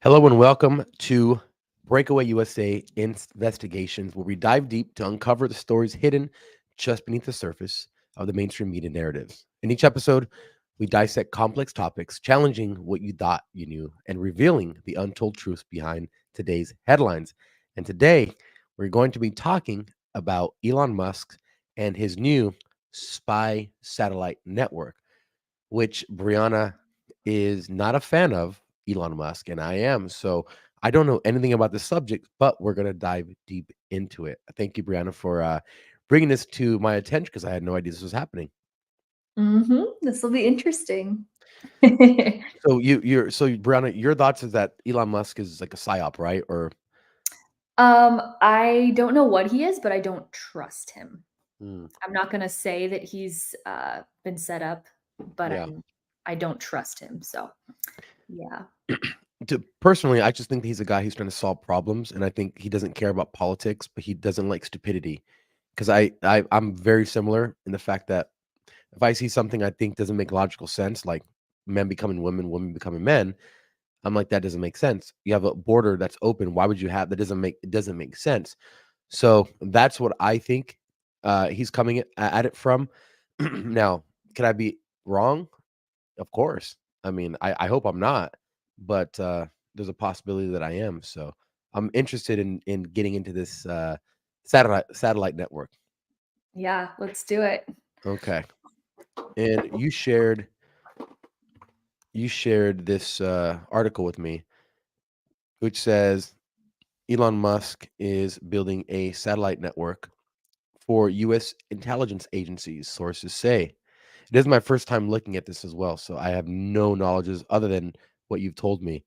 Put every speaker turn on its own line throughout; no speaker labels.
Hello and welcome to Breakaway USA Investigations, where we dive deep to uncover the stories hidden just beneath the surface of the mainstream media narratives. In each episode, we dissect complex topics, challenging what you thought you knew and revealing the untold truths behind today's headlines. And today, we're going to be talking about Elon Musk and his new spy satellite network, which Brianna is not a fan of Elon Musk, and I am. So I don't know anything about the subject, but we're going to dive deep into it. Thank you, Brianna, for bringing this to my attention because I had no idea this was happening.
This will be interesting.
Brianna, your thoughts is that Elon Musk is like a psyop, right? Or
I don't know what he is, but I don't trust him.
hmm,
I'm not gonna say that he's been set up, but
yeah.
I don't trust him. So yeah.
Personally, I just think he's a guy who's trying to solve problems, and I think he doesn't care about politics, but he doesn't like stupidity. Because I'm very similar in the fact that if I see something I think doesn't make logical sense, like men becoming women, women becoming men, I'm like, that doesn't make sense. You have a border that's open. Why would you have that? Doesn't make sense. So that's what I think he's coming at it from. Now, can I be wrong? Of course. I mean, I hope I'm not, but there's a possibility that I am. So I'm interested in getting into this satellite network.
Yeah, let's do it.
Okay. And you shared this article with me, which says Elon Musk is building a satellite network for U.S. intelligence agencies. Sources say it is my first time looking at this as well, so I have no knowledge other than what you've told me.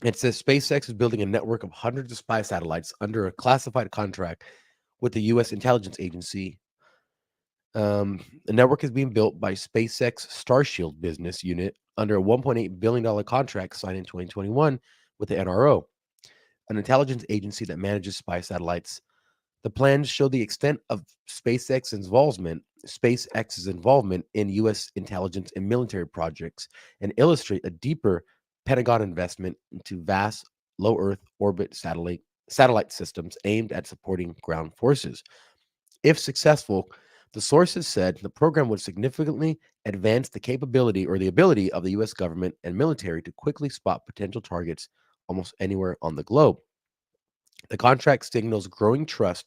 It says SpaceX is building a network of hundreds of spy satellites under a classified contract with the U.S. intelligence agency. The network is being built by SpaceX Starshield business unit under a $1.8 billion contract signed in 2021 with the NRO, an intelligence agency that manages spy satellites. The plans show the extent of SpaceX's involvement in U.S. intelligence and military projects, and illustrate a deeper Pentagon investment into vast low Earth orbit satellite systems aimed at supporting ground forces. If successful, the sources said the program would significantly advance the capability or the ability of the U.S. government and military to quickly spot potential targets almost anywhere on the globe. The contract signals growing trust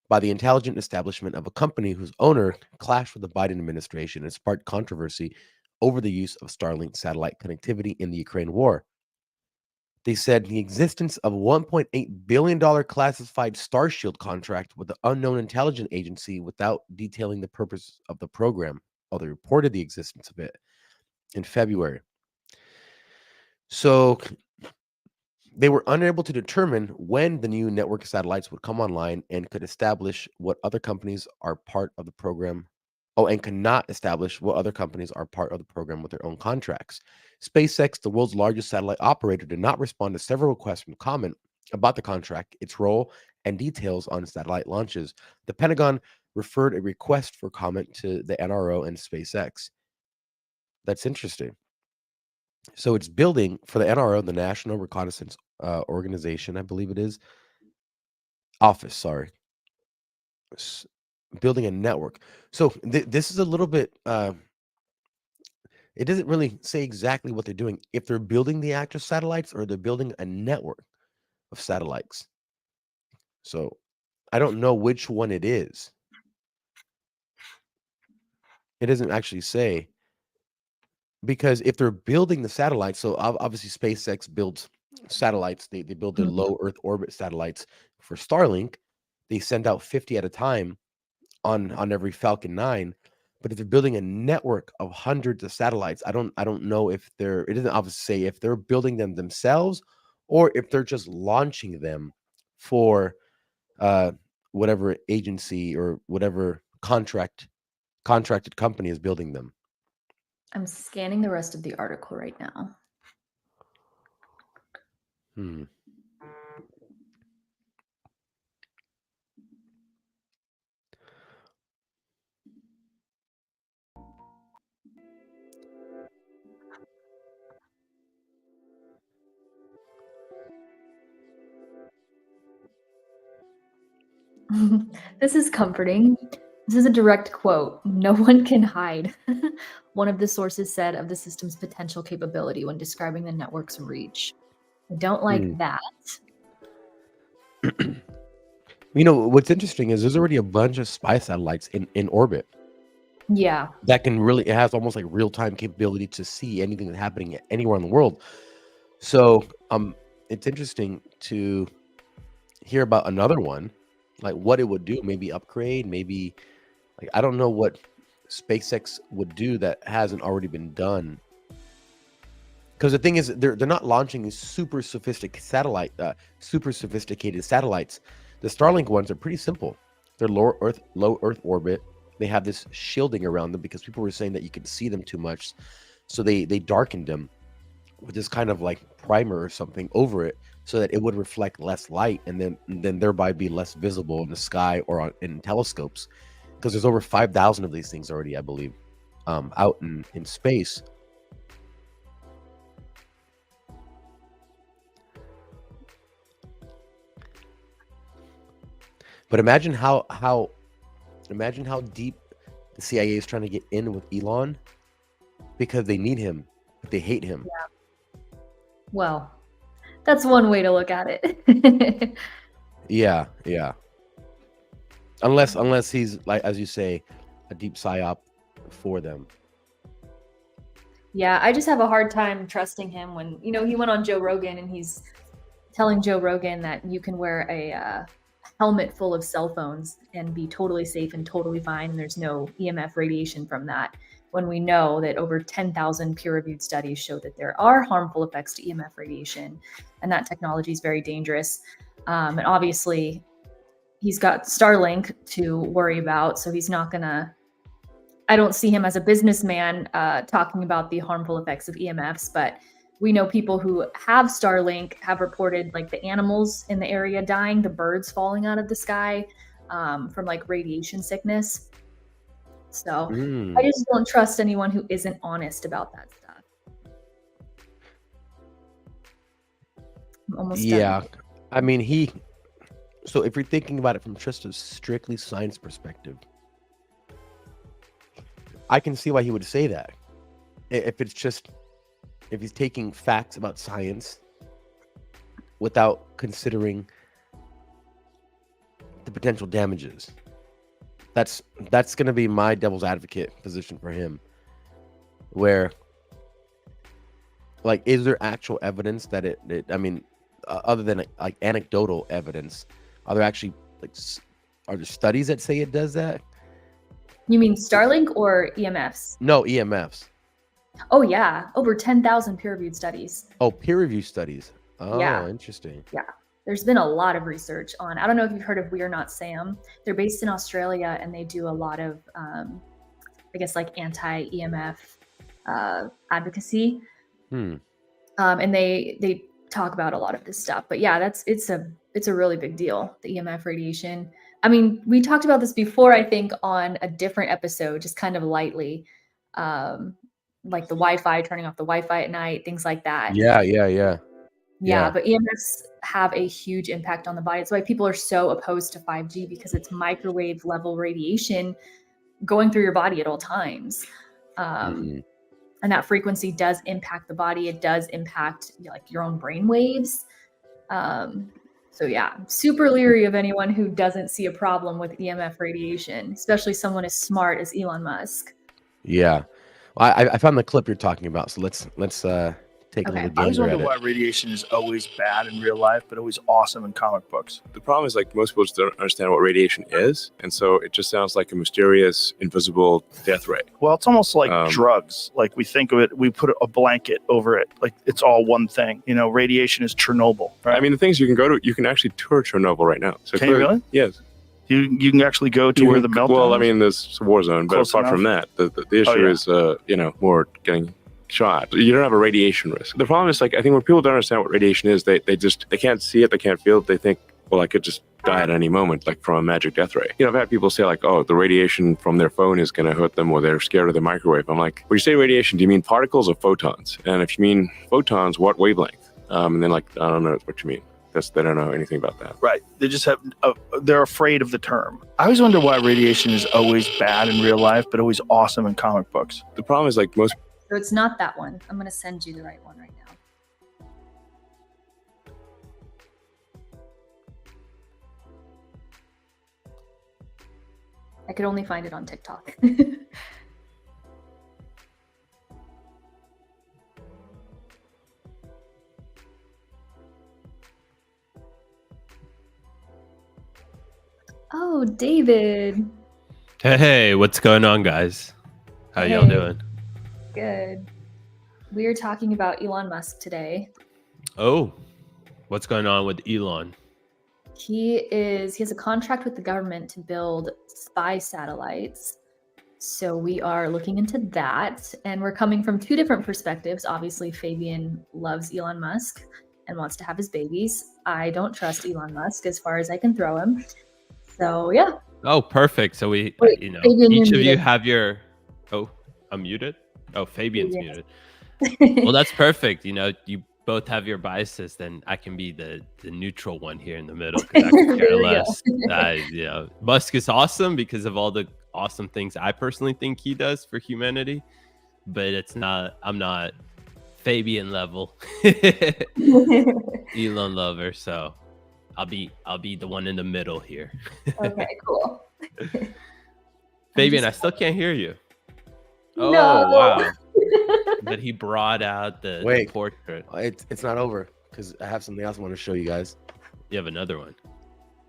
by the intelligent establishment of a company whose owner clashed with the Biden administration and sparked controversy over the use of Starlink satellite connectivity in the Ukraine war. They said the existence of a $1.8 billion classified Starshield contract with the unknown intelligence agency without detailing the purpose of the program. Oh, they reported the existence of it in February. So they were unable to determine when the new network satellites would come online and could establish what other companies are part of the program. Oh, and cannot establish what other companies are part of the program with their own contracts. SpaceX, the world's largest satellite operator, did not respond to several requests from comment about the contract, its role, and details on satellite launches. The Pentagon referred a request for comment to the NRO and SpaceX. That's interesting. So it's building for the NRO, the National Reconnaissance Organization, I believe it is, office, sorry, s- building a network. So this is a little bit, it doesn't really say exactly what they're doing. If they're building the actual satellites or they're building a network of satellites. So I don't know which one it is. It doesn't actually say because if they're building the satellites, so obviously SpaceX builds satellites. They build their
Mhm.
low Earth orbit satellites for Starlink. They send out 50 at a time on every Falcon 9. But if they're building a network of hundreds of satellites, I don't know if they're it doesn't obviously say if they're building them themselves or if they're just launching them for uh whatever agency or whatever contracted company is building them.
I'm scanning the rest of the article right now.
Hmm.
This is comforting. This is a direct quote. No one can hide. One of the sources said of the system's potential capability when describing the network's reach. I don't like
Hmm.
that.
What's interesting is there's already a bunch of spy satellites in orbit
Yeah.
that can really, it has almost like real-time capability to see anything that's happening anywhere in the world. So it's interesting to hear about another one, like what it would do, maybe upgrade, maybe like I don't know what SpaceX would do that hasn't already been done. Because the thing is, they're not launching these super sophisticated satellites. The Starlink ones are pretty simple. They're low Earth orbit. They have this shielding around them because people were saying that you could see them too much, so they darkened them with this kind of like primer or something over it, so that it would reflect less light and then thereby be less visible in the sky or in telescopes. Because there's over 5,000 of these things already, I believe, out in space. But imagine how deep the CIA is trying to get in with Elon because they need him, but they hate him.
Well, that's one way to look at it.
Yeah. Unless he's, like as you say, a deep psyop for them.
Yeah, I just have a hard time trusting him when, he went on Joe Rogan and he's telling Joe Rogan that you can wear a helmet full of cell phones and be totally safe and totally fine. And there's no EMF radiation from that. When we know that over 10,000 peer-reviewed studies show that there are harmful effects to EMF radiation, and that technology is very dangerous. And obviously, he's got Starlink to worry about, so he's not gonna. I don't see him as a businessman talking about the harmful effects of EMFs, but we know people who have Starlink have reported like the animals in the area dying, the birds falling out of the sky from like radiation sickness. So I just don't trust anyone who isn't honest about that stuff. I'm almost
Yeah.
done.
I mean, so if you're thinking about it from just a strictly science perspective, I can see why he would say that. If he's taking facts about science without considering the potential damages. That's going to be my devil's advocate position for him, where like, is there actual evidence that I mean, other than like anecdotal evidence, are there actually are there studies that say it does that?
You mean Starlink or EMFs?
No, EMFs.
Oh yeah, over 10,000 peer-reviewed studies.
Oh, peer review studies. Oh,
Yeah.
interesting.
Yeah. There's been a lot of research on, I don't know if you've heard of We Are Not Sam. They're based in Australia and they do a lot of, I guess, like anti-EMF advocacy. And they talk about a lot of this stuff. But yeah, it's a really big deal, the EMF radiation. I mean, we talked about this before, I think, on a different episode, just kind of lightly, like the Wi-Fi, turning off the Wi-Fi at night, things like that.
Yeah.
Yeah, but EMFs have a huge impact on the body. That's why people are so opposed to 5G, because it's microwave level radiation going through your body at all times. And that frequency does impact the body. It does impact like your own brain waves. So yeah, I'm super leery of anyone who doesn't see a problem with EMF radiation, especially someone as smart as Elon Musk.
Yeah. Well, I found the clip you're talking about, so let's take a
Okay.
little
I always
gander
wonder
at
why
it.
radiation is always bad in real life, but always awesome in comic books.
The problem is, like, most people just don't understand what radiation is, and so it just sounds like a mysterious, invisible death ray.
Well, it's almost like drugs. Like, we think of it, we put a blanket over it, like it's all one thing. You know, radiation is Chernobyl, right?
I mean, the things you can actually tour Chernobyl right now. So
Can you really?
Yes.
You can actually go to where the meltdown
Well, I
is?
mean, there's a war zone, but
Close
apart from that, the issue is, more getting shot. You don't have a radiation risk. The problem is, like, I think when people don't understand what radiation is, they can't see it, they can't feel it, they think, well, I could just die at any moment, like from a magic death ray. You know, I've had people say, like, oh, the radiation from their phone is going to hurt them, or they're scared of the microwave. I'm like, when you say radiation, do you mean particles or photons? And if you mean photons, what wavelength? And then, like, I don't know what you mean. They don't know anything about that.
Right. They just have, they're afraid of the term. I always wonder why radiation is always bad in real life, but always awesome in comic books.
The problem is like most.
So it's not that one. I'm going to send you the right one right now. I could only find it on TikTok. Oh, David.
Hey, what's going on, guys? How y'all doing?
Good. We are talking about Elon Musk today.
Oh, what's going on with Elon?
He has a contract with the government to build spy satellites. So we are looking into that, and we're coming from two different perspectives. Obviously, Fabian loves Elon Musk and wants to have his babies. I don't trust Elon Musk as far as I can throw him. So yeah.
Oh, perfect. So we,
Wait, Fabian,
each of you
muted.
have your. Oh, I'm muted. Oh, Fabian's muted. Well, that's perfect. You both have your biases. Then I can be the neutral one here in the middle because I can care less. Musk is awesome because of all the awesome things I personally think he does for humanity, but it's not. I'm not Fabian level Elon lover, so I'll be the one in the middle here.
Okay, cool.
Fabian, I still can't hear you. Oh,
No.
wow. But he brought out the portrait.
It's not over because I have something else I want to show you guys.
You have another one.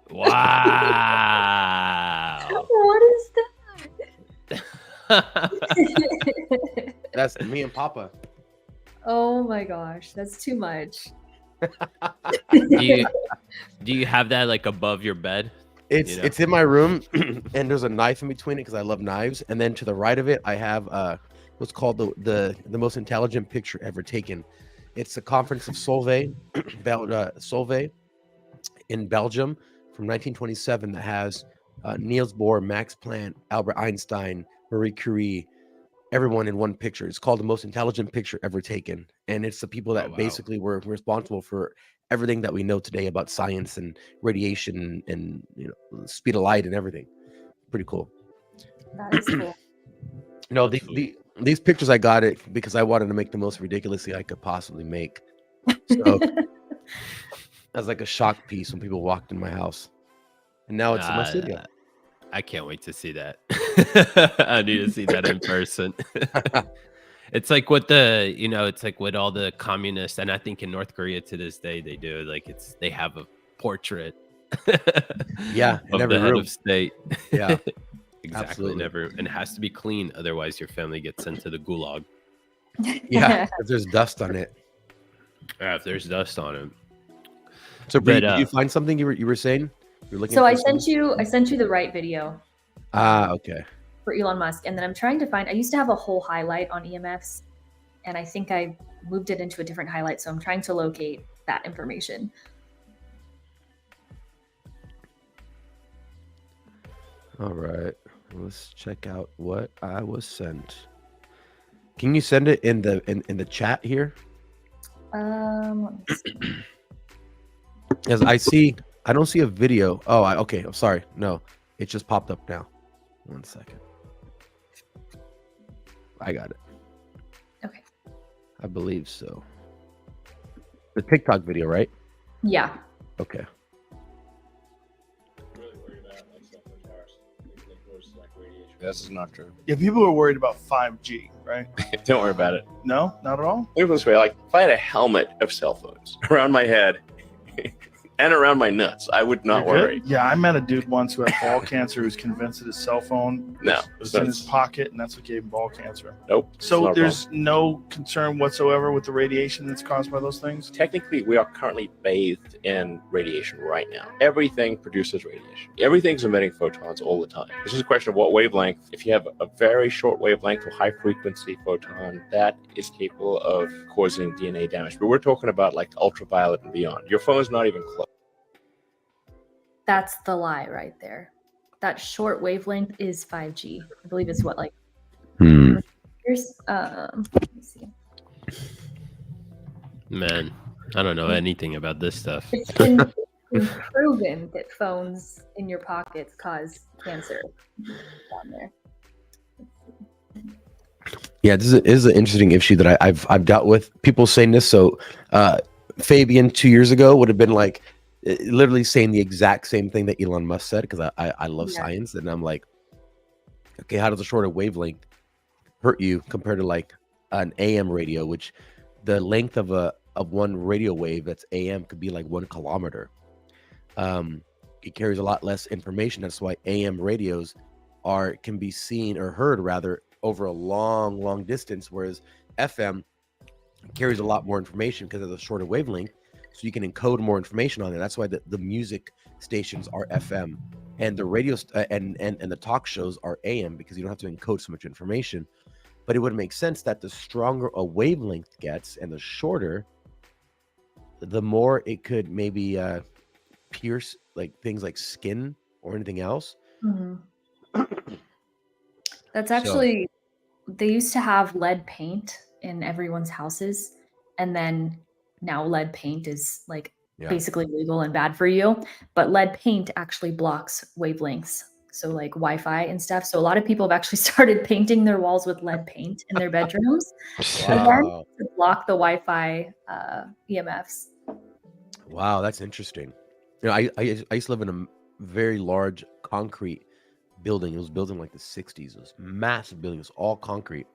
Wow.
What is that?
That's me and Papa.
Oh my gosh, that's too much.
Do you have that like above your bed?
It's in my room, and there's a knife in between it because I love knives. And then to the right of it, I have what's called the most intelligent picture ever taken. It's the Conference of Solvay, Solvay in Belgium from 1927 that has Niels Bohr, Max Planck, Albert Einstein, Marie Curie, everyone in one picture. It's called the most intelligent picture ever taken, and it's the people that basically were responsible for everything that we know today about science and radiation and speed of light and everything. Pretty cool.
That is cool.
These pictures I got it because I wanted to make the most ridiculously I could possibly make. So that's like a shock piece when people walked in my house, and now it's in my studio.
I can't wait to see that. I need to see that in person. It's like what it's like what all the communists, and I think in North Korea to this day they do. Like they have a portrait.
Yeah,
of the head of state.
Yeah,
exactly.
Absolutely.
And it has to be clean, otherwise your family gets sent to the gulag.
Yeah, if there's dust on it.
Yeah, if there's dust on it.
So, Bree, did you find something you were saying? You're looking.
So I sent you the right video.
Okay.
For Elon Musk, and then I'm trying to find. I used to have a whole highlight on EMFs, and I think I moved it into a different highlight. So I'm trying to locate that information.
All right, let's check out what I was sent. Can you send it in the chat here?
Let me see.
As I don't see a video. Oh, okay. I'm sorry. No, it just popped up now. 1 second. I got it.
Okay.
I believe so. The TikTok video, right?
Yeah.
Okay.
This is not true.
Yeah, people are worried about 5G, right?
Don't worry about it.
No, not at all.
Look at this way. Like, if I had a helmet of cell phones around my head and around my nuts, I would not worry.
Yeah, I met a dude once who had ball cancer who's convinced that his cell phone was in his pocket, and that's what gave him ball cancer.
Nope.
So there's no concern whatsoever with the radiation that's caused by those things?
Technically, we are currently bathed in radiation right now. Everything produces radiation. Everything's emitting photons all the time. This is a question of what wavelength. If you have a very short wavelength or high frequency photon, that is capable of causing DNA damage. But we're talking about like ultraviolet and beyond. Your phone's not even close.
That's the lie right there. That short wavelength is 5G. I believe it's what, like. Here's let me see.
Man, I don't know anything about this stuff.
It's been proven that phones in your pockets cause cancer down there.
Yeah, this is an interesting issue that I've dealt with. People saying this. So, Fabian 2 years ago would have been like literally saying the exact same thing that Elon Musk said, because I love science, and I'm like, okay, how does a shorter wavelength hurt you compared to like an AM radio, which the length of one radio wave that's AM could be like 1 kilometer. It carries a lot less information. That's why AM radios can be seen or heard rather over a long distance, whereas FM carries a lot more information because of the shorter wavelength, so you can encode more information on it. That's why the music stations are FM, and the radio and the talk shows are AM, because you don't have to encode so much information. But it would make sense that the stronger a wavelength gets and the shorter, the more it could maybe pierce like things like skin or anything else.
That's actually, they used to have lead paint in everyone's houses, and then now lead paint is like basically legal and bad for you, but lead paint actually blocks wavelengths, so like Wi-Fi and stuff. So a lot of people have actually started painting their walls with lead paint in their bedrooms again to block the Wi-Fi EMFs.
Wow, that's interesting. You know, I used to live in a very large concrete building. It was built in like the 60s. It was massive building. It was all concrete,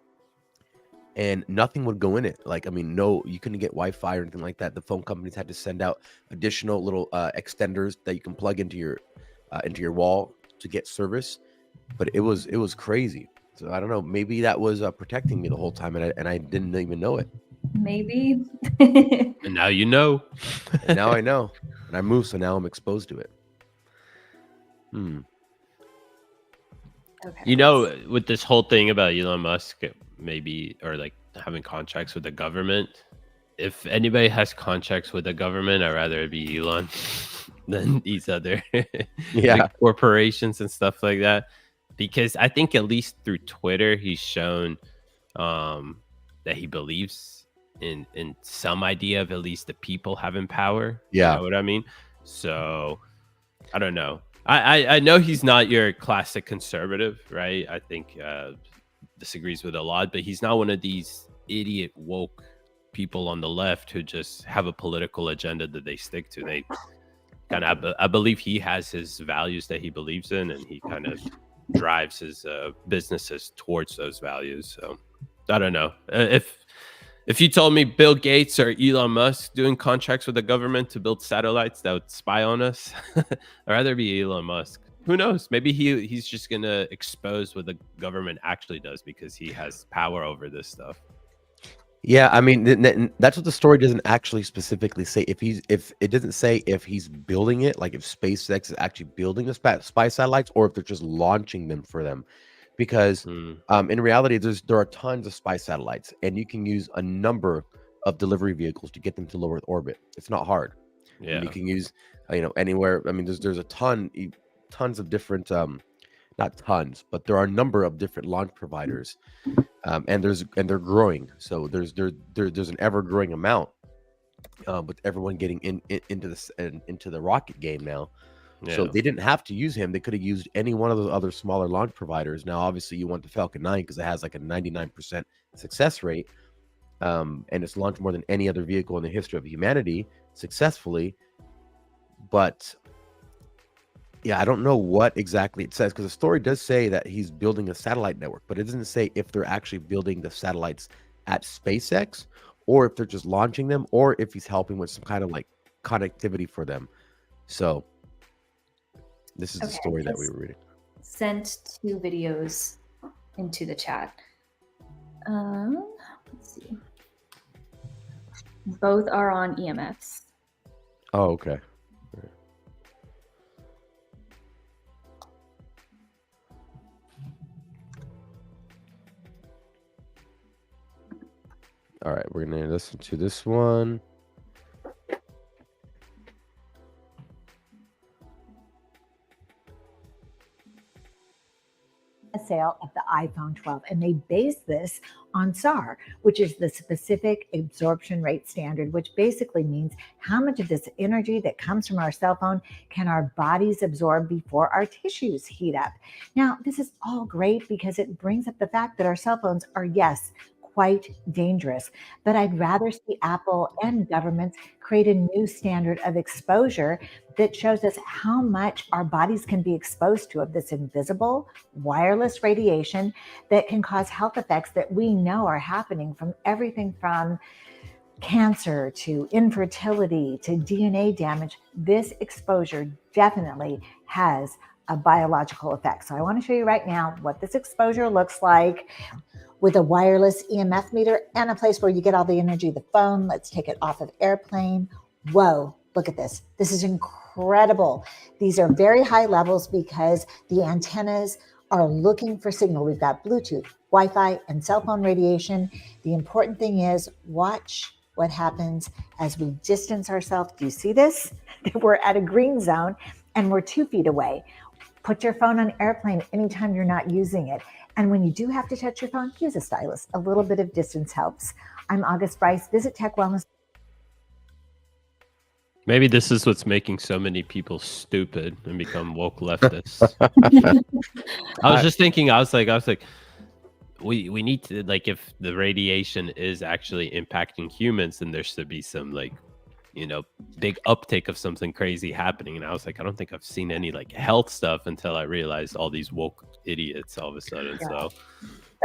and nothing would go in it. Like, I mean, no, you couldn't get Wi-Fi or anything like that. The phone companies had to send out additional little extenders that you can plug into your wall to get service. But it was crazy. So I don't know. Maybe that was protecting me the whole time, and I didn't even know it.
Maybe.
And now you know.
And now I know. And I moved, so now I'm exposed to it.
Okay.
You know, with this whole thing about Elon Musk, maybe, or like having contracts with the government, if anybody has contracts with the government, I'd rather it be Elon than these other big corporations and stuff like that. Because I think at least through Twitter, he's shown that he believes in some idea of at least the people having power.
Yeah.
You know what I mean? So I don't know. I know he's not your classic conservative, right? I think disagrees with a lot, but he's not one of these idiot woke people on the left who just have a political agenda that they stick to. They kind of, I believe he has his values that he believes in, and he kind of drives his businesses towards those values. So I don't know. If you told me Bill Gates or Elon Musk doing contracts with the government to build satellites that would spy on us, I'd rather be Elon Musk. Who knows? Maybe he's just gonna expose what the government actually does because he has power over this stuff.
Yeah, I mean, that's what the story doesn't actually specifically say. If it doesn't say if he's building it, like if SpaceX is actually building the spy satellites, or if they're just launching them for them. Because in reality, there are tons of spy satellites, and you can use a number of delivery vehicles to get them to low Earth orbit. It's not hard.
Yeah,
and you can use anywhere. I mean, there's a tons of different not tons, but there are a number of different launch providers, and they're growing. So there's an ever growing amount with everyone getting into the rocket game now. Yeah. So they didn't have to use him. They could have used any one of those other smaller launch providers. Now, obviously, you want the Falcon 9 because it has like a 99% success rate, and it's launched more than any other vehicle in the history of humanity successfully. But yeah, I don't know what exactly it says, because the story does say that he's building a satellite network, but it doesn't say if they're actually building the satellites at SpaceX, or if they're just launching them, or if he's helping with some kind of like connectivity for them. So this is the story that we were reading.
Sent 2 videos into the chat. Let's see. Both are on EMFs.
Oh, okay. All right, we're going to listen to this one.
A sale of the iPhone 12, and they base this on SAR, which is the specific absorption rate standard, which basically means how much of this energy that comes from our cell phone can our bodies absorb before our tissues heat up. Now, this is all great because it brings up the fact that our cell phones are, yes, quite dangerous, but I'd rather see Apple and governments create a new standard of exposure that shows us how much our bodies can be exposed to of this invisible wireless radiation that can cause health effects that we know are happening, from everything from cancer to infertility to DNA damage. This exposure definitely has a biological effect. So I want to show you right now what this exposure looks like with a wireless EMF meter and a place where you get all the energy of the phone. Let's take it off of airplane. Whoa, look at this. This is incredible. These are very high levels because the antennas are looking for signal. We've got Bluetooth, Wi-Fi, and cell phone radiation. The important thing is watch what happens as we distance ourselves. Do you see this? We're at a green zone and we're 2 feet away. Put your phone on airplane anytime you're not using it. And when you do have to touch your phone, use a stylus. A little bit of distance helps. I'm August Bryce. Visit Tech Wellness.
Maybe this is what's making so many people stupid and become woke leftists. I was just thinking, I was like, we need to, like, if the radiation is actually impacting humans, then there should be some, like, you know, big uptake of something crazy happening. And I was like, I don't think I've seen any like health stuff until I realized all these woke idiots all of a sudden. Yeah. So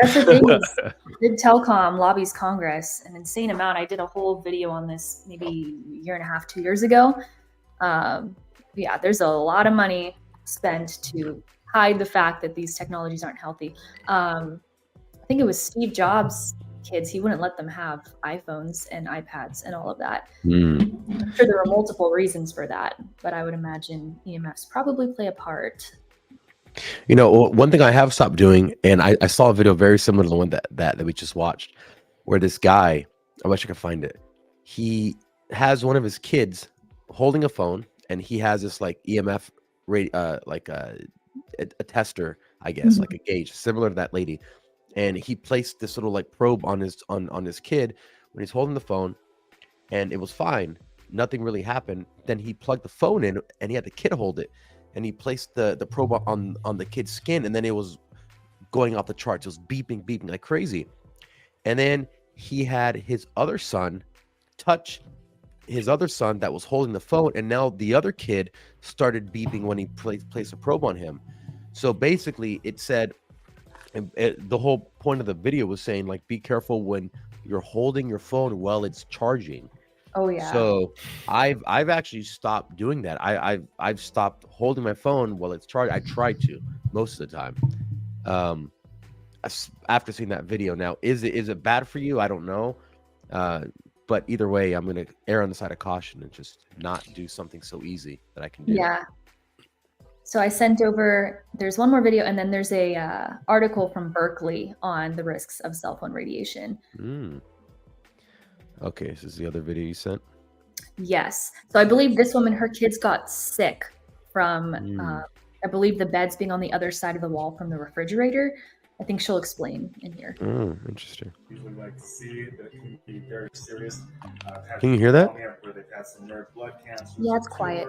that's the thing. Big telecom lobbies Congress an insane amount. I did a whole video on this maybe a year and a half, 2 years ago. Yeah, there's a lot of money spent to hide the fact that these technologies aren't healthy. I think it was Steve Jobs' kids. He wouldn't let them have iPhones and iPads and all of that. I'm sure there were multiple reasons for that, but I would imagine EMFs probably play a part.
You know, one thing I have stopped doing, and I saw a video very similar to the one that we just watched, where this guy, I wish I could find it. He has one of his kids holding a phone, and he has this like EMF like a tester, I guess, like a gauge similar to that lady. And he placed this little like probe on his kid when he's holding the phone, and it was fine. Nothing really happened. Then he plugged the phone in, and he had the kid hold it, and he placed the probe on the kid's skin, and then it was going off the charts. It was beeping like crazy. And then he had his other son touch his other son that was holding the phone, and now the other kid started beeping when he placed a probe on him. So basically, it said. And the whole point of the video was saying, like, be careful when you're holding your phone while it's charging.
Oh yeah.
So I've actually stopped doing that. I've stopped holding my phone while it's charged. I try to most of the time. After seeing that video, now is it bad for you? I don't know. But either way, I'm gonna err on the side of caution and just not do something so easy that I can do.
Yeah. So I sent over, there's one more video, and then there's a article from Berkeley on the risks of cell phone radiation.
Okay, this is the other video you sent?
Yes. So I believe this woman, her kids got sick from, I believe, the beds being on the other side of the wall from the refrigerator. I think she'll explain in here.
Interesting.
Usually like to see that can be very serious.
Can you hear that?
Where they've had some rare blood cancers.
Yeah, it's quiet.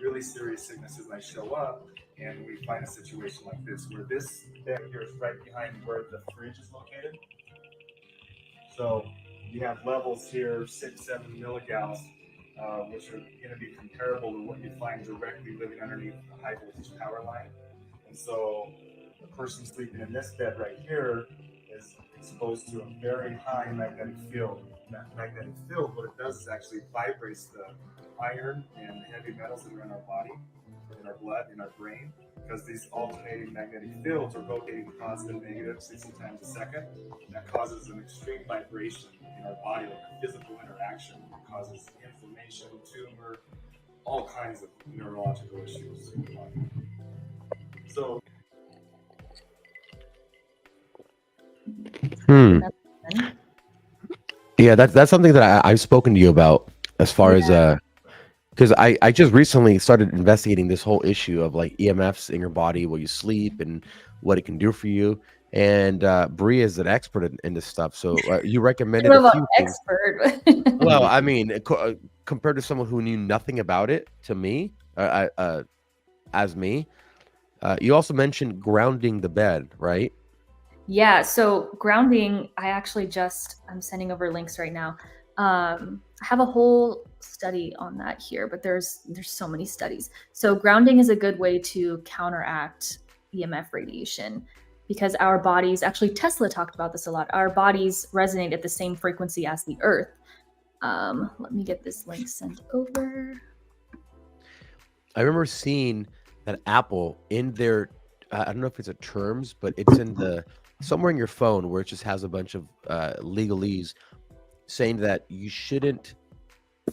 Really serious sicknesses might show up, and we find a situation like this where this bed here is right behind where the fridge is located. So you have levels here, 6-7 milligauss, which are going to be comparable to what you find directly living underneath the high voltage power line. And so the person sleeping in this bed right here is exposed to a very high magnetic field. That magnetic field, what it does is actually vibrates the iron and heavy metals that are in our body, in our blood, in our brain, because these alternating magnetic fields are rotating positive, negative 60 times a second. That causes an extreme vibration in our body, like a physical interaction. It causes inflammation, tumor, all kinds of neurological issues in the body. So.
Yeah, that's something that I've spoken to you about as far as because I just recently started investigating this whole issue of like EMFs in your body while you sleep and what it can do for you. And Bree is an expert in this stuff. So you recommended
I
a
don't know
few
about
things.
expert.
Well, I mean, compared to someone who knew nothing about it, to me, as me, you also mentioned grounding the bed, right?
Yeah, so grounding, I'm sending over links right now. I have a whole study on that here, but there's so many studies. So grounding is a good way to counteract EMF radiation because our bodies, actually Tesla talked about this a lot, our bodies resonate at the same frequency as the earth. Let me get this link sent over.
I remember seeing that Apple in their, I don't know if it's a terms, but it's in the somewhere in your phone where it just has a bunch of legalese saying that you shouldn't.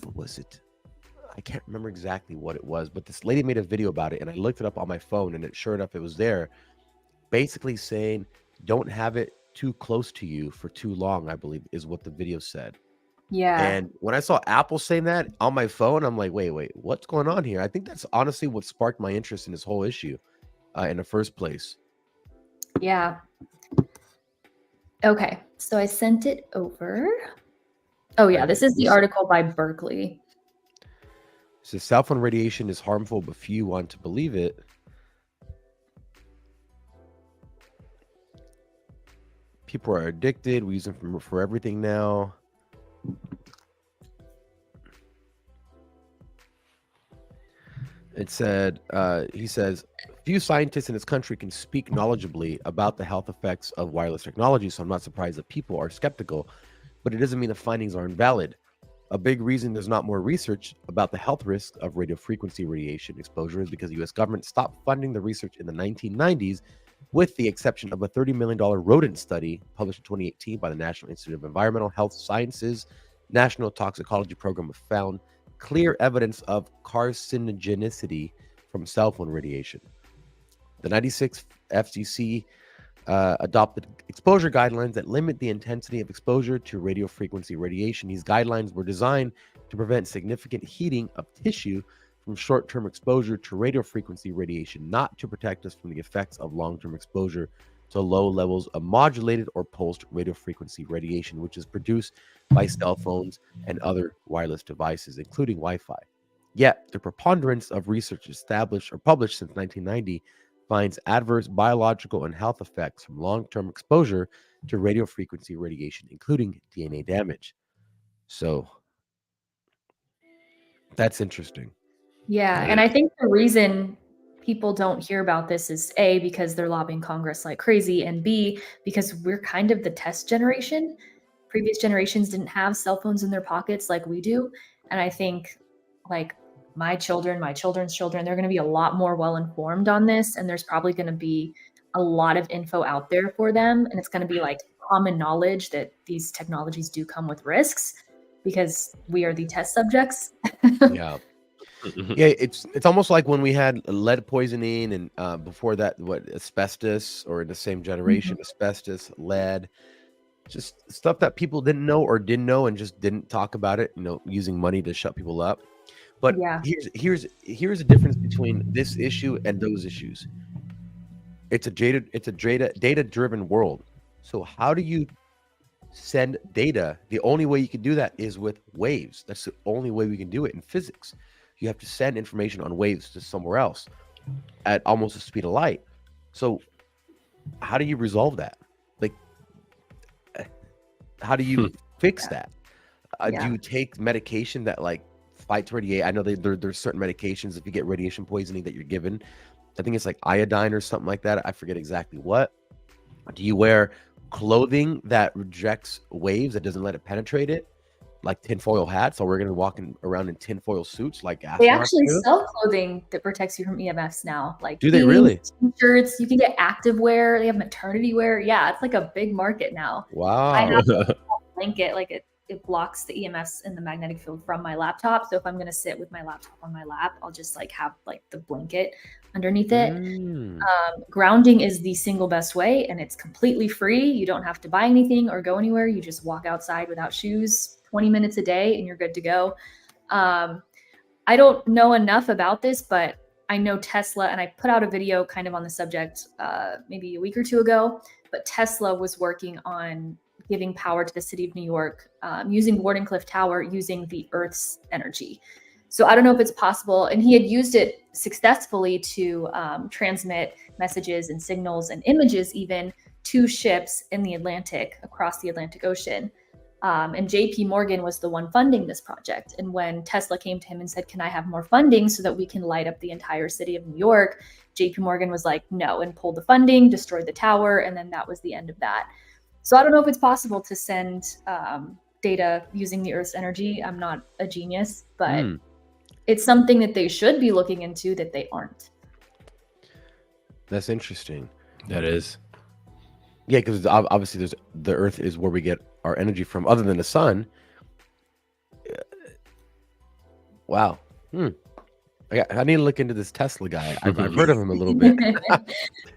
What was it? I can't remember exactly what it was, but this lady made a video about it, and I looked it up on my phone, and sure enough, it was there. Basically saying, don't have it too close to you for too long, I believe, is what the video said.
Yeah.
And when I saw Apple saying that on my phone, I'm like, wait, what's going on here? I think that's honestly what sparked my interest in this whole issue in the first place.
Yeah. Okay, so I sent it over. Oh yeah, this is the article by Berkeley.
So cell phone radiation is harmful, but few want to believe it. People are addicted. We use them for everything now. It said, he says, few scientists in this country can speak knowledgeably about the health effects of wireless technology, so I'm not surprised that people are skeptical, but it doesn't mean the findings are invalid. A big reason there's not more research about the health risks of radio frequency radiation exposure is because the U.S. government stopped funding the research in the 1990s, with the exception of a $30 million rodent study published in 2018 by the National Institute of Environmental Health Sciences. National Toxicology Program found clear evidence of carcinogenicity from cell phone radiation. The 96 FCC adopted exposure guidelines that limit the intensity of exposure to radio frequency radiation. These guidelines were designed to prevent significant heating of tissue from short-term exposure to radio frequency radiation, not to protect us from the effects of long-term exposure to low levels of modulated or pulsed radio frequency radiation, which is produced by cell phones and other wireless devices, including Wi-Fi. Yet, the preponderance of research established or published since 1990 finds adverse biological and health effects from long-term exposure to radio frequency radiation, including DNA damage. So, that's interesting.
Yeah, and I think the reason people don't hear about this is A, because they're lobbying Congress like crazy, and B, because we're kind of the test generation. Previous generations didn't have cell phones in their pockets like we do. And I think like my children, my children's children, they're going to be a lot more well-informed on this. And there's probably going to be a lot of info out there for them. And it's going to be like common knowledge that these technologies do come with risks because we are the test subjects.
Yeah. Yeah, it's almost like when we had lead poisoning and before that, what, asbestos, or in the same generation, asbestos, lead, just stuff that people didn't know and just didn't talk about it, using money to shut people up. But
Yeah.
here's a difference between this issue and those issues. It's a data-driven world. So how do you send data? The only way you can do that is with waves. That's the only way we can do it in physics. You have to send information on waves to somewhere else at almost the speed of light. So how do you resolve that? Like, how do you fix that? Do you take medication that like fights radiation? I know there's certain medications if you get radiation poisoning that you're given. I think it's like iodine or something like that. I forget exactly what. Do you wear clothing that rejects waves, that doesn't let it penetrate it? Like tinfoil hats, so we're gonna be walking around in tinfoil suits like astronauts.
They actually sell clothing that protects you from EMFs now. Like,
do they really?
T-shirts, you can get active wear. They have maternity wear. Yeah, it's like a big market now.
Wow.
I have a blanket, like it blocks the EMFs in the magnetic field from my laptop. So if I'm gonna sit with my laptop on my lap, I'll just like have like the blanket underneath it. Grounding is the single best way, and it's completely free. You don't have to buy anything or go anywhere. You just walk outside without shoes 20 minutes a day and you're good to go. I don't know enough about this, but I know Tesla, and I put out a video kind of on the subject maybe a week or two ago, but Tesla was working on giving power to the city of New York using Wardenclyffe Tower using the Earth's energy. So I don't know if it's possible. And he had used it successfully to transmit messages and signals and images even to ships in the Atlantic, across the Atlantic Ocean. And JP Morgan was the one funding this project. And when Tesla came to him and said, can I have more funding so that we can light up the entire city of New York? JP Morgan was like, no, and pulled the funding, destroyed the tower. And then that was the end of that. So I don't know if it's possible to send data using the Earth's energy. I'm not a genius, but it's something that they should be looking into that they aren't.
That's interesting.
That is.
Yeah, because obviously the Earth is where we get our energy from, other than the sun. Wow. I need to look into this Tesla guy. I've heard of him a little bit.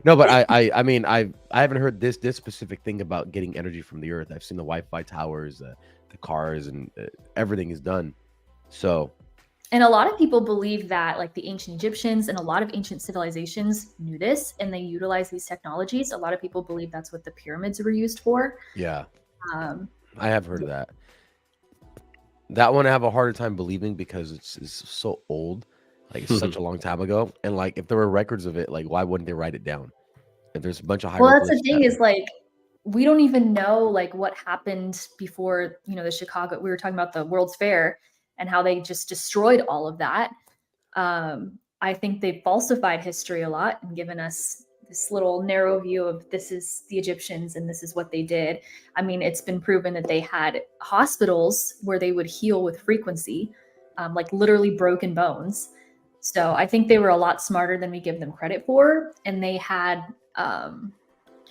No, but I mean, I haven't heard this specific thing about getting energy from the Earth. I've seen the Wi-Fi towers, the cars, and everything is done. So.
And a lot of people believe that, like the ancient Egyptians and a lot of ancient civilizations knew this, and they utilized these technologies. A lot of people believe that's what the pyramids were used for.
Yeah. I have heard of that. That one I have a harder time believing because it's so old. Like, it's such a long time ago. And like, if there were records of it, like, why wouldn't they write it down? If there's a bunch of
Well, that's the thing is, like, we don't even know like what happened before, the Chicago, we were talking about the World's Fair and how they just destroyed all of that. I think they falsified history a lot and given us this little narrow view of this is the Egyptians and this is what they did. I mean, it's been proven that they had hospitals where they would heal with frequency, like literally broken bones. So I think they were a lot smarter than we give them credit for. And they had, I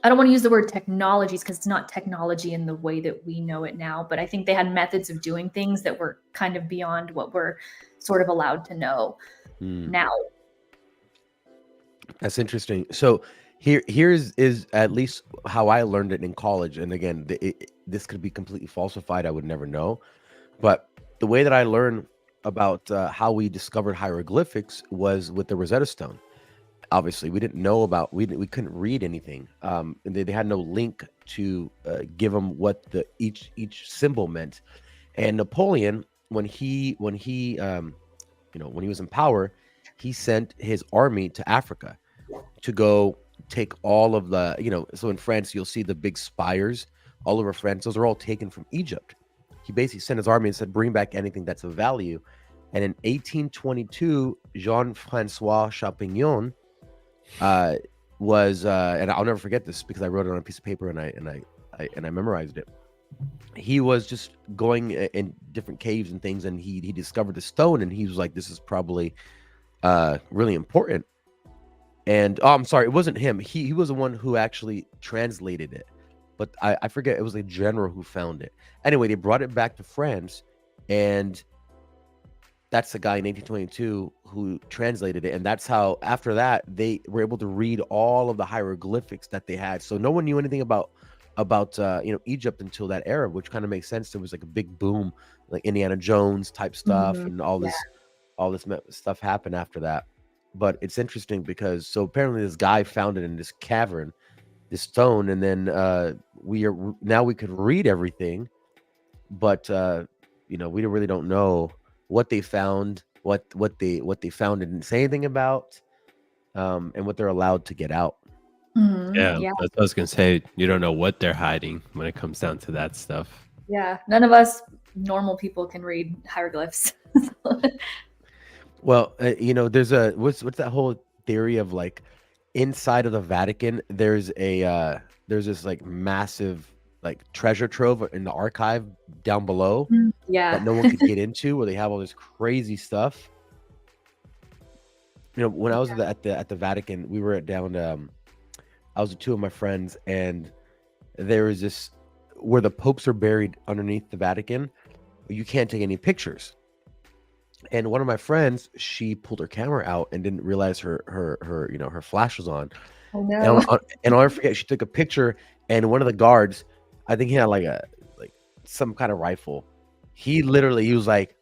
don't want to use the word technologies because it's not technology in the way that we know it now, but I think they had methods of doing things that were kind of beyond what we're sort of allowed to know now.
That's interesting. So here's at least how I learned it in college. And again, this could be completely falsified. I would never know. But the way that I learned about how we discovered hieroglyphics was with the Rosetta Stone. Obviously, we didn't know about, we couldn't read anything. And they had no link to give them what each symbol meant. And Napoleon, when he was in power, he sent his army to Africa to go take all of the, so in France, you'll see the big spires all over France. Those are all taken from Egypt. He basically sent his army and said, bring back anything that's of value. And in 1822, Jean-Francois Champignon was, and I'll never forget this because I wrote it on a piece of paper and I memorized it. He was just going in different caves and things, and he discovered the stone, and he was like, this is probably really important. And I'm sorry, it wasn't him. He was the one who actually translated it, but I forget, it was a general who found it. Anyway, they brought it back to France, and that's the guy in 1822 who translated it. And that's how, after that, they were able to read all of the hieroglyphics that they had. So no one knew anything about Egypt until that era, which kind of makes sense. There was like a big boom, like Indiana Jones type stuff, and all this stuff happened after that. But it's interesting because apparently this guy found it in this cavern, this stone, and then we could read everything, but we really don't know what they found, what they found and didn't say anything about, and what they're allowed to get out.
Yeah, that's what I was gonna say. You don't know what they're hiding when it comes down to that stuff.
Yeah, none of us normal people can read hieroglyphs.
Well, there's what's that whole theory of like inside of the Vatican, there's this like massive like treasure trove in the archive down below that no one could get into, where they have all this crazy stuff. When I was at the Vatican, we were I was with two of my friends, and there was this where the popes are buried underneath the Vatican. You can't take any pictures. And one of my friends, she pulled her camera out and didn't realize her flash was on.
Oh no!
And I'll never forget, she took a picture, and one of the guards, I think he had like some kind of rifle. He was like,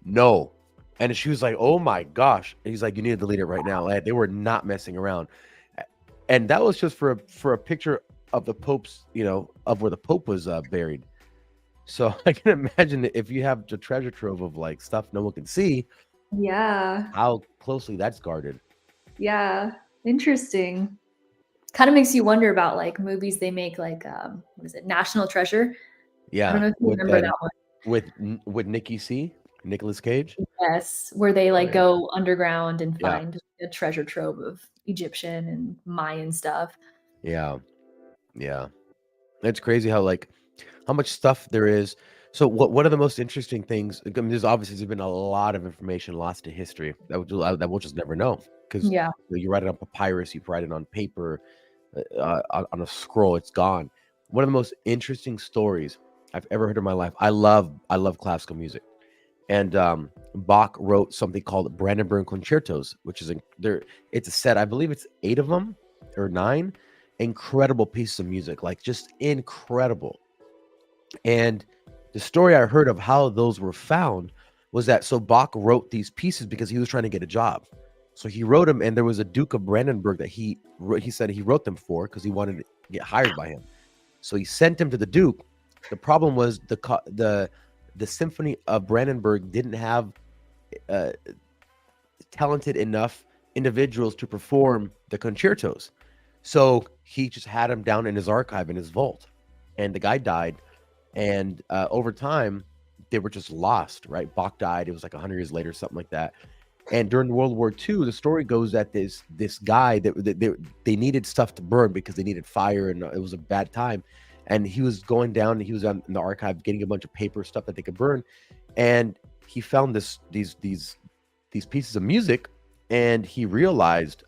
"No, And she was like, "Oh my gosh!" And he's like, "You need to delete it right now." Like, they were not messing around, and that was just for a picture of the Pope's, of where the Pope was buried. So I can imagine that if you have the treasure trove of like stuff no one can see,
Yeah.
how closely that's guarded.
Yeah. Interesting. Kind of makes you wonder about like movies they make, like what is it, National Treasure? I don't
Yeah,
know if you remember that one.
with Nicolas Cage.
Yes, where they
Oh,
like
yeah.
go underground and
Yeah.
find a treasure trove of Egyptian and Mayan stuff.
Yeah, yeah. It's crazy how much stuff there is. So what are the most interesting things? I mean, there's been a lot of information lost to history that we'll just never know because
Yeah.
you write it on papyrus, you write it on paper, on a scroll, it's gone. One of the most interesting stories I've ever heard in my life. I love classical music, and Bach wrote something called Brandenburg Concertos, which is there. It's a set. I believe it's 8 of them or 9. Incredible pieces of music, like just incredible. And the story I heard of how those were found was that so Bach wrote these pieces because he was trying to get a job. So he wrote them, and there was a Duke of Brandenburg that he said he wrote them for because he wanted to get hired by him. So he sent him to the Duke. The problem was the Symphony of Brandenburg didn't have uh, talented enough individuals to perform the concertos. So he just had him down in his archive in his vault, and the guy died. And over time, they were just lost. Right, Bach died. It was like 100 years later, something like that. And during World War II, the story goes that this guy that they needed stuff to burn because they needed fire, and it was a bad time. And he was going down, and he was in the archive getting a bunch of paper stuff that they could burn, and he found these pieces of music, and he realized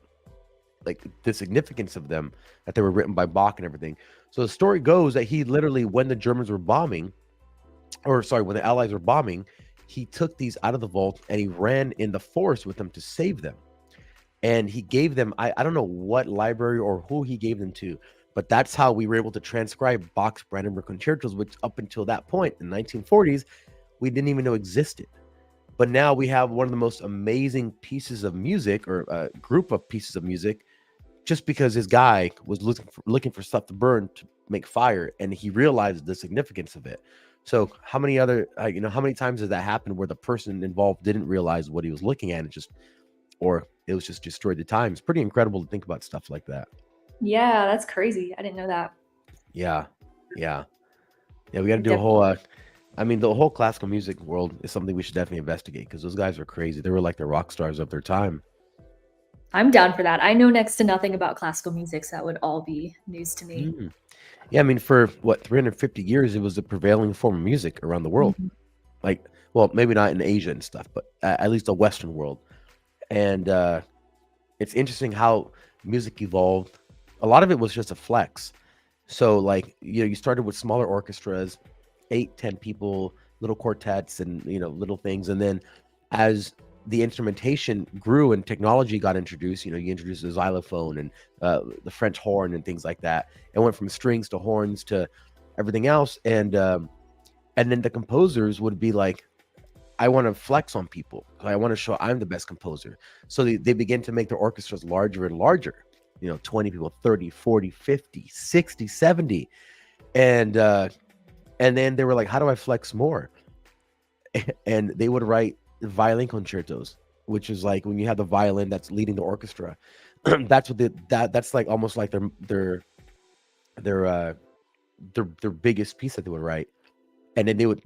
like the significance of them, that they were written by Bach and everything. So the story goes that he literally, when the Germans were bombing, or sorry, when the Allies were bombing, he took these out of the vault and he ran in the forest with them to save them. And he gave them, I don't know what library or who he gave them to, but that's how we were able to transcribe Bach's Brandenburg Concertos, which up until that point in the 1940s, we didn't even know existed. But now we have one of the most amazing pieces of music, or a group of pieces of music, just because his guy was looking for stuff to burn to make fire, and he realized the significance of it. So how many other, how many times has that happened where the person involved didn't realize what he was looking at, or it was just destroyed the time? It's pretty incredible to think about stuff like that.
Yeah, that's crazy. I didn't know that.
Yeah, yeah, yeah. We got to do a whole. The whole classical music world is something we should definitely investigate because those guys are crazy. They were like the rock stars of their time.
I'm down for that. I know next to nothing about classical music, so that would all be news to me.
Mm. Yeah, for 350 years, it was the prevailing form of music around the world.
Mhm.
Like, well, maybe not in Asia and stuff, but at least the Western world. And it's interesting how music evolved. A lot of it was just a flex. So, like, you started with smaller orchestras, 8, 10 people, little quartets, and little things. And then as the instrumentation grew and technology got introduced, you introduced the xylophone and the French horn and things like that. It went from strings to horns to everything else. And then the composers would be like, I want to flex on people. I want to show I'm the best composer. So they begin to make their orchestras larger and larger, 20 people, 30, 40, 50, 60, 70. And then they were like, how do I flex more? And they would write violin concertos, which is like when you have the violin that's leading the orchestra. That's what that's like, almost like their biggest piece that they would write. And then they would,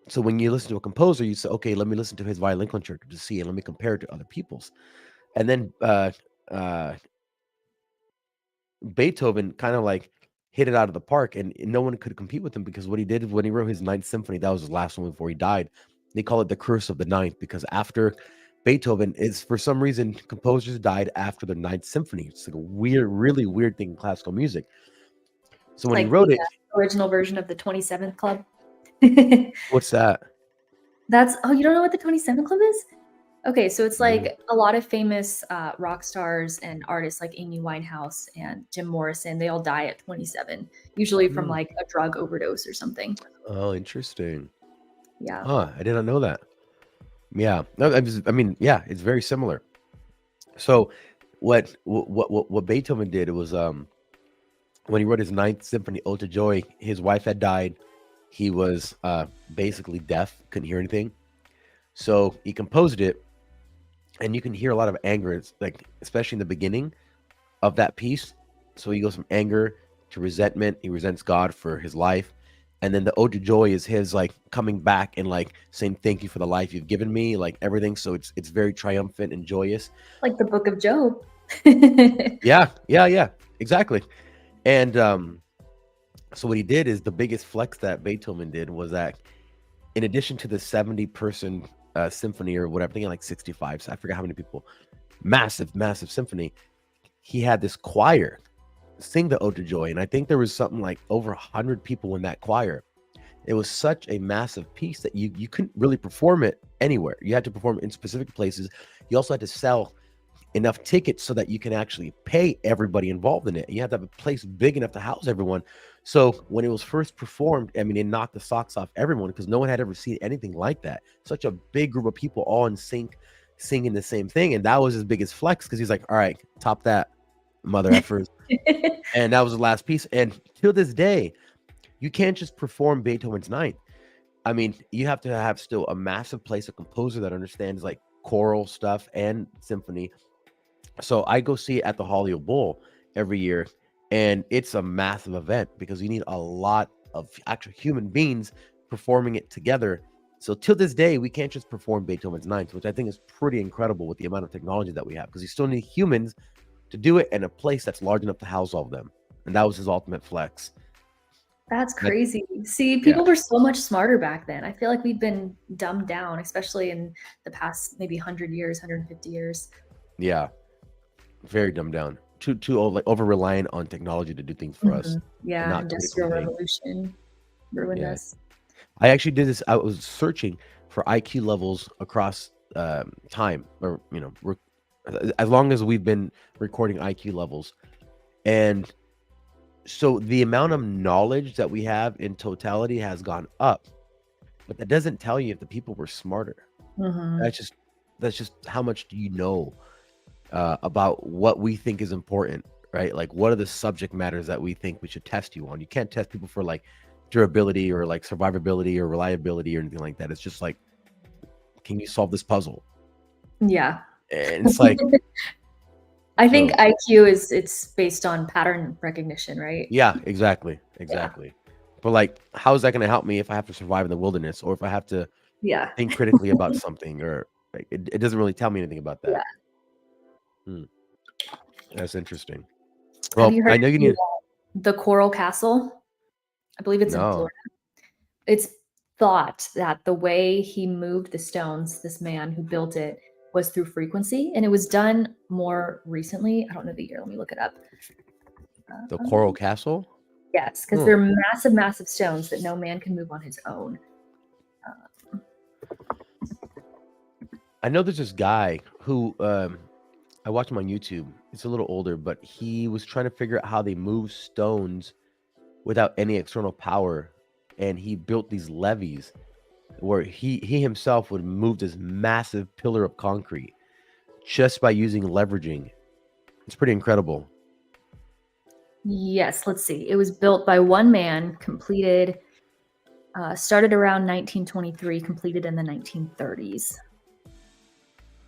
so when you listen to a composer, you say, okay, let me listen to his violin concerto to see, and let me compare it to other people's. And then Beethoven kind of like hit it out of the park, and no one could compete with him, because what he did when he wrote his Ninth Symphony, that was his last one before he died. They call it the curse of the ninth, because after Beethoven, is for some reason composers died after the Ninth Symphony. It's like a weird, really weird thing in classical music. So when he wrote it,
original version of the 27th Club.
What's that?
You don't know what the 27th Club is? Okay, so it's like a lot of famous rock stars and artists like Amy Winehouse and Jim Morrison. They all die at 27, usually from like a drug overdose or something.
Oh, interesting.
Yeah.
Huh, I did not know that. Yeah. No, I mean, yeah, it's very similar. So what Beethoven did was when he wrote his Ninth Symphony Ode to Joy, his wife had died. He was basically deaf, couldn't hear anything. So he composed it, and you can hear a lot of anger. It's like, especially in the beginning of that piece. So he goes from anger to resentment. He resents God for his life. And then the Ode to Joy is his like coming back and like saying thank you for the life you've given me, like everything. So it's very triumphant and joyous.
Like the Book of Job.
Yeah, exactly. And so what he did is the biggest flex that Beethoven did was that in addition to the 70-person symphony or whatever, I think like 65, so I forgot how many people, massive symphony, he had this choir sing the Ode to Joy, and I think there was something like over 100 people in that choir. It was such a massive piece that you couldn't really perform it anywhere. You had to perform it in specific places. You also had to sell enough tickets so that you can actually pay everybody involved in it. You have to have a place big enough to house everyone. So when it was first performed, I mean, it knocked the socks off everyone because no one had ever seen anything like that. Such a big group of people all in sync, singing the same thing. And that was his biggest flex because he's like, all right, top that, mother effers. And that was the last piece. And till this day, you can't just perform Beethoven's Ninth. I mean, you have to have still a massive place, a composer that understands like choral stuff and symphony. So I go see it at the Hollywood Bowl every year, and it's a massive event because you need a lot of actual human beings performing it together. So till this day, we can't just perform Beethoven's Ninth, which I think is pretty incredible with the amount of technology that we have, because you still need humans to do it in a place that's large enough to house all of them. And that was his ultimate flex.
That's crazy. See, people were so much smarter back then. I feel like we've been dumbed down, especially in the past maybe 100 years, 150 years.
Yeah. Very dumbed down. Too like over reliant on technology to do things for us.
Yeah,
not
industrial
critical
revolution ruined us.
I actually did this. I was searching for IQ levels across time, or as long as we've been recording IQ levels, and so the amount of knowledge that we have in totality has gone up, but that doesn't tell you if the people were smarter. That's just how much do you know about what we think is important, right? Like, what are the subject matters that we think we should test you on? You can't test people for like durability or like survivability or reliability or anything like that. It's just like, can you solve this puzzle?
Yeah.
And it's like,
I think IQ it's based on pattern recognition, right?
Yeah, exactly. But like, how is that going to help me if I have to survive in the wilderness, or if I have to think critically about something, or like, it doesn't really tell me anything about that. That's interesting. Well,
have you heard
I know you need
the Coral Castle? I believe it's in Florida. It's thought that the way he moved the stones, this man who built it, was through frequency, and it was done more recently. I don't know the year. Let me look it up.
The Coral Castle?
Yes, because they're massive stones that no man can move on his own.
I know there's this guy who I watched him on YouTube. It's a little older, but he was trying to figure out how they move stones without any external power, and he built these levees where he himself would move this massive pillar of concrete just by using leveraging. It's pretty incredible.
Yes, let's see. It was built by one man, completed, started around 1923, completed in the 1930s.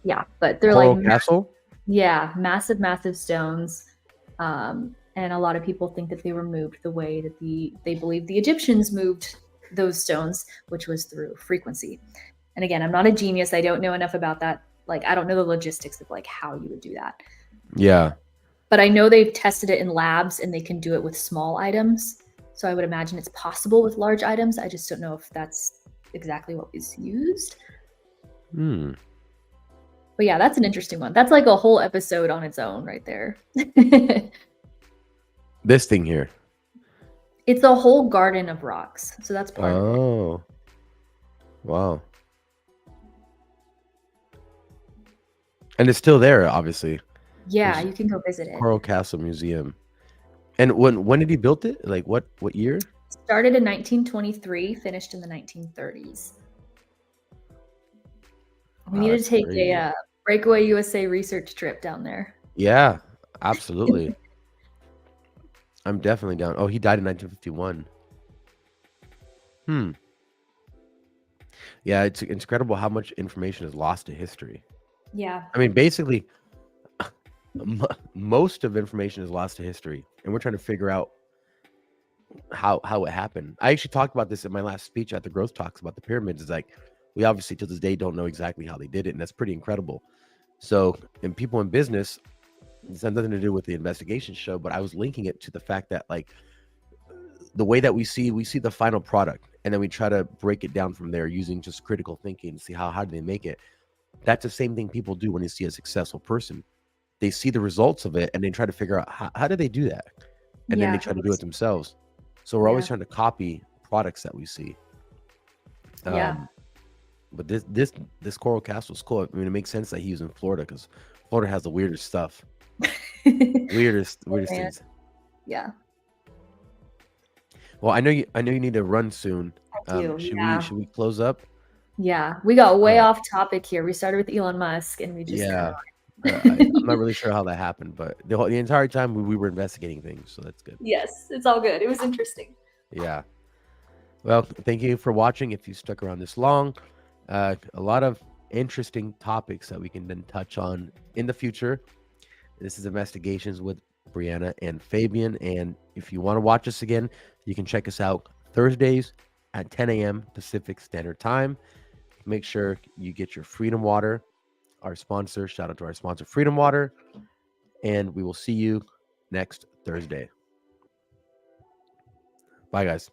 Yeah, but they're
Coral
like
Castle?
Yeah, massive stones. And a lot of people think that they were moved the way that they believe the Egyptians moved those stones, which was through frequency. And again, I'm not a genius. I don't know enough about that. Like, I don't know the logistics of like how you would do that.
Yeah.
But I know they've tested it in labs and they can do it with small items. So I would imagine it's possible with large items. I just don't know if that's exactly what was used. But yeah, that's an interesting one. That's like a whole episode on its own right there.
This thing here.
It's a whole garden of rocks. So that's part of it.
Oh. Wow. And it's still there, obviously.
Yeah, you can go visit it.
Coral Castle Museum. And when did he build it? Like what year?
Started in 1923, finished in the 1930s. We
Wow,
need to
that's
take
crazy.
a Breakaway USA research trip down there.
Yeah, absolutely. I'm definitely down. Oh, he died in 1951. Hmm. Yeah, it's incredible how much information is lost to history.
Yeah.
I mean, basically, most of information is lost to history, and we're trying to figure out how it happened. I actually talked about this in my last speech at the Growth Talks about the pyramids. It's like we obviously to this day don't know exactly how they did it, and that's pretty incredible. So, and people in business, this has nothing to do with the investigation show, but I was linking it to the fact that like the way that we see the final product, and then we try to break it down from there using just critical thinking to see how do they make it. That's the same thing people do when they see a successful person. They see the results of it and they try to figure out how did they do that, and then they try to do it themselves. So we're always trying to copy products that we see. But this coral castle is cool. I mean, it makes sense that he was in Florida because Florida has the weirdest stuff, weirdest things.
Yeah.
Well, I know you need to run soon.
I do,
Should we close up?
Yeah, we got way off topic here. We started with Elon Musk, and we just
I'm not really sure how that happened, but the entire time we were investigating things, so that's good.
Yes, it's all good. It was interesting.
Yeah. Well, thank you for watching. If you stuck around this long, a lot of interesting topics that we can then touch on in the future. This is Investigations with Bryanna and Fabian, and if you want to watch us again, you can check us out Thursdays at 10 a.m. Pacific Standard Time. Make sure you get your Freedom Water, our sponsor. Shout out to our sponsor, Freedom Water. And we will see you next Thursday. Bye, guys.